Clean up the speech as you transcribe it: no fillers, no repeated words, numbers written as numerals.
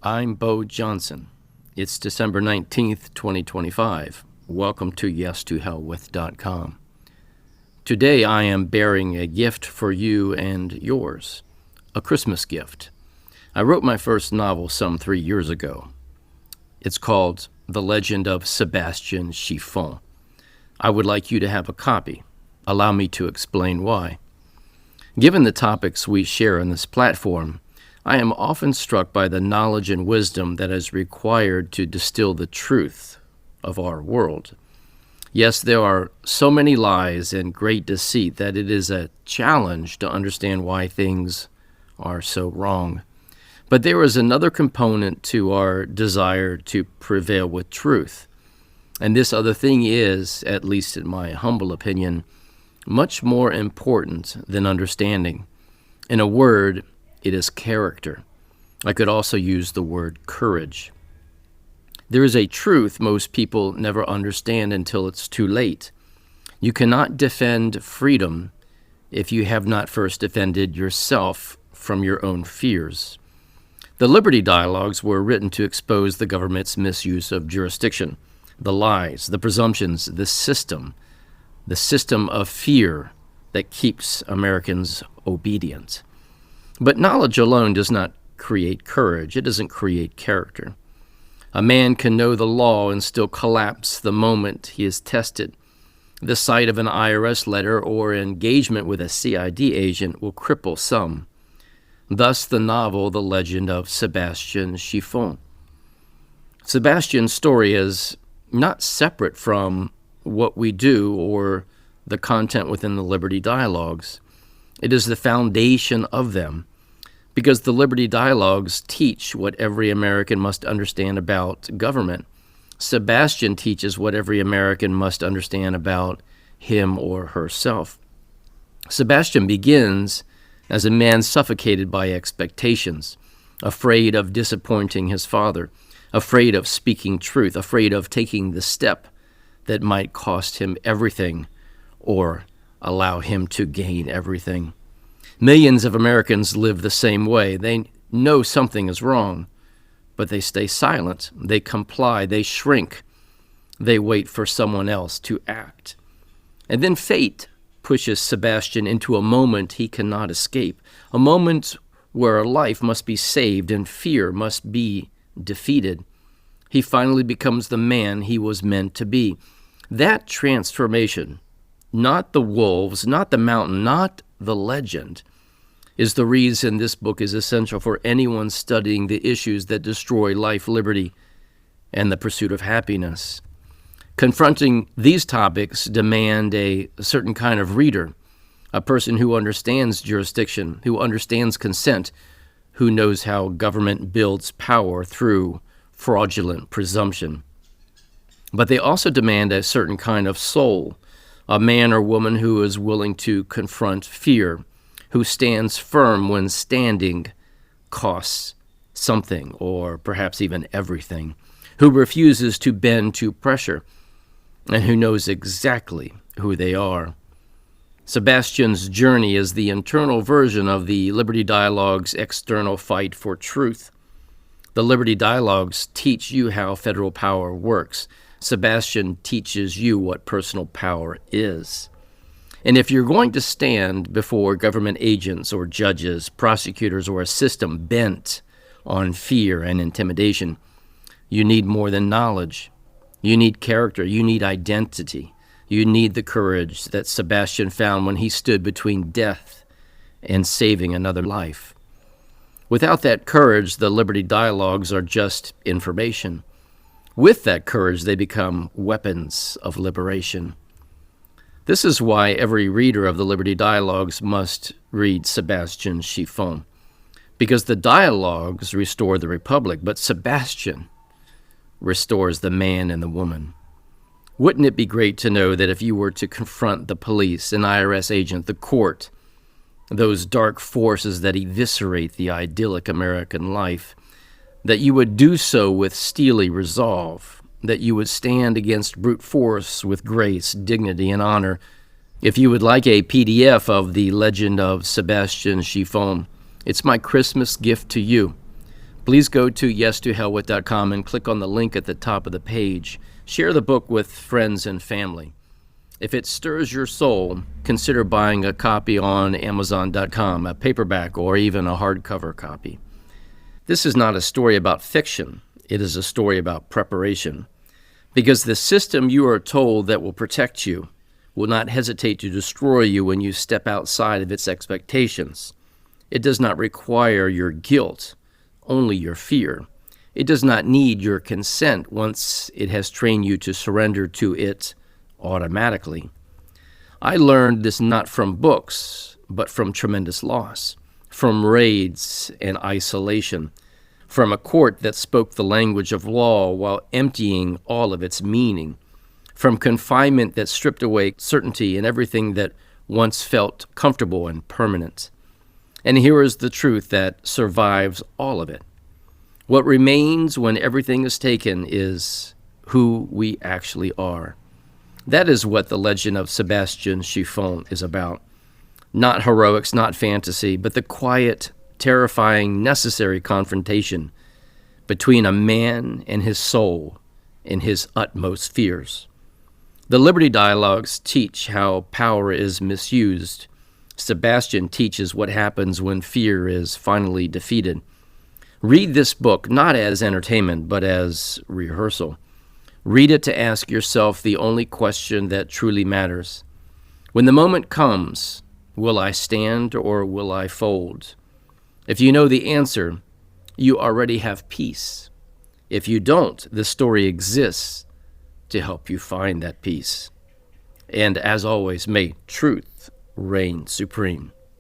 I'm Bo Johnson. It's December 19th, 2025. Welcome to YesToHellWith.com. Today I am bearing a gift for you and yours, a Christmas gift. I wrote my first novel some 3 years ago. It's called The Legend of Sebastian Chiffon. I would like you to have a copy. Allow me to explain why. Given the topics we share on this platform, I am often struck by the knowledge and wisdom that is required to distill the truth of our world. Yes, there are so many lies and great deceit that it is a challenge to understand why things are so wrong. But there is another component to our desire to prevail with truth. And this other thing is, at least in my humble opinion, much more important than understanding. In a word, it is character. I could also use the word courage. There is a truth most people never understand until it's too late. You cannot defend freedom if you have not first defended yourself from your own fears. The Liberty Dialogues were written to expose the government's misuse of jurisdiction, the lies, the presumptions, the system of fear that keeps Americans obedient. But knowledge alone does not create courage. It doesn't create character. A man can know the law and still collapse the moment he is tested. The sight of an IRS letter or engagement with a CID agent will cripple some. Thus the novel, The Legend of Sebastian Chiffon. Sebastian's story is not separate from what we do or the content within the Liberty Dialogues. It is the foundation of them, because the Liberty Dialogues teach what every American must understand about government. Sebastian teaches what every American must understand about him or herself. Sebastian begins as a man suffocated by expectations, afraid of disappointing his father, afraid of speaking truth, afraid of taking the step that might cost him everything or allow him to gain everything. Millions of Americans live the same way. They know something is wrong, but they stay silent. They comply. They shrink. They wait for someone else to act. And then fate pushes Sebastian into a moment he cannot escape, a moment where a life must be saved and fear must be defeated. He finally becomes the man he was meant to be. That transformation, not the wolves, not the mountain, not the legend, is the reason this book is essential for anyone studying the issues that destroy life, liberty, and the pursuit of happiness. Confronting these topics demand a certain kind of reader, a person who understands jurisdiction, who understands consent, who knows how government builds power through fraudulent presumption. But they also demand a certain kind of soul, a man or woman who is willing to confront fear, who stands firm when standing costs something or perhaps even everything, who refuses to bend to pressure, and who knows exactly who they are. Sebastian's journey is the internal version of the Liberty Dialogues' external fight for truth. The Liberty Dialogues teach you how federal power works. Sebastian teaches you what personal power is. And if you're going to stand before government agents or judges, prosecutors, or a system bent on fear and intimidation, you need more than knowledge. You need character. You need identity. You need the courage that Sebastian found when he stood between death and saving another life. Without that courage, the Liberty Dialogues are just information. With that courage, they become weapons of liberation. This is why every reader of the Liberty Dialogues must read Sebastian Chiffon, because the dialogues restore the republic, but Sebastian restores the man and the woman. Wouldn't it be great to know that if you were to confront the police, an IRS agent, the court, those dark forces that eviscerate the idyllic American life, that you would do so with steely resolve, that you would stand against brute force with grace, dignity, and honor. If you would like a PDF of The Legend of Sebastian Chiffon, it's my Christmas gift to you. Please go to yes2hellwith.com and click on the link at the top of the page. Share the book with friends and family. If it stirs your soul, consider buying a copy on Amazon.com, a paperback or even a hardcover copy. This is not a story about fiction. It is a story about preparation. Because the system you are told that will protect you will not hesitate to destroy you when you step outside of its expectations. It does not require your guilt, only your fear. It does not need your consent once it has trained you to surrender to it automatically. I learned this not from books, but from tremendous loss, from raids and isolation, from a court that spoke the language of law while emptying all of its meaning, from confinement that stripped away certainty and everything that once felt comfortable and permanent. And here is the truth that survives all of it. What remains when everything is taken is who we actually are. That is what the legend of Sebastian Chiffon is about. Not heroics, not fantasy, but the quiet, terrifying, necessary confrontation between a man and his soul and his utmost fears. The Liberty Dialogues teach how power is misused. Sebastian teaches what happens when fear is finally defeated. Read this book not as entertainment, but as rehearsal. Read it to ask yourself the only question that truly matters. When the moment comes, will I stand or will I fold? If you know the answer, you already have peace. If you don't, the story exists to help you find that peace. And as always, may truth reign supreme.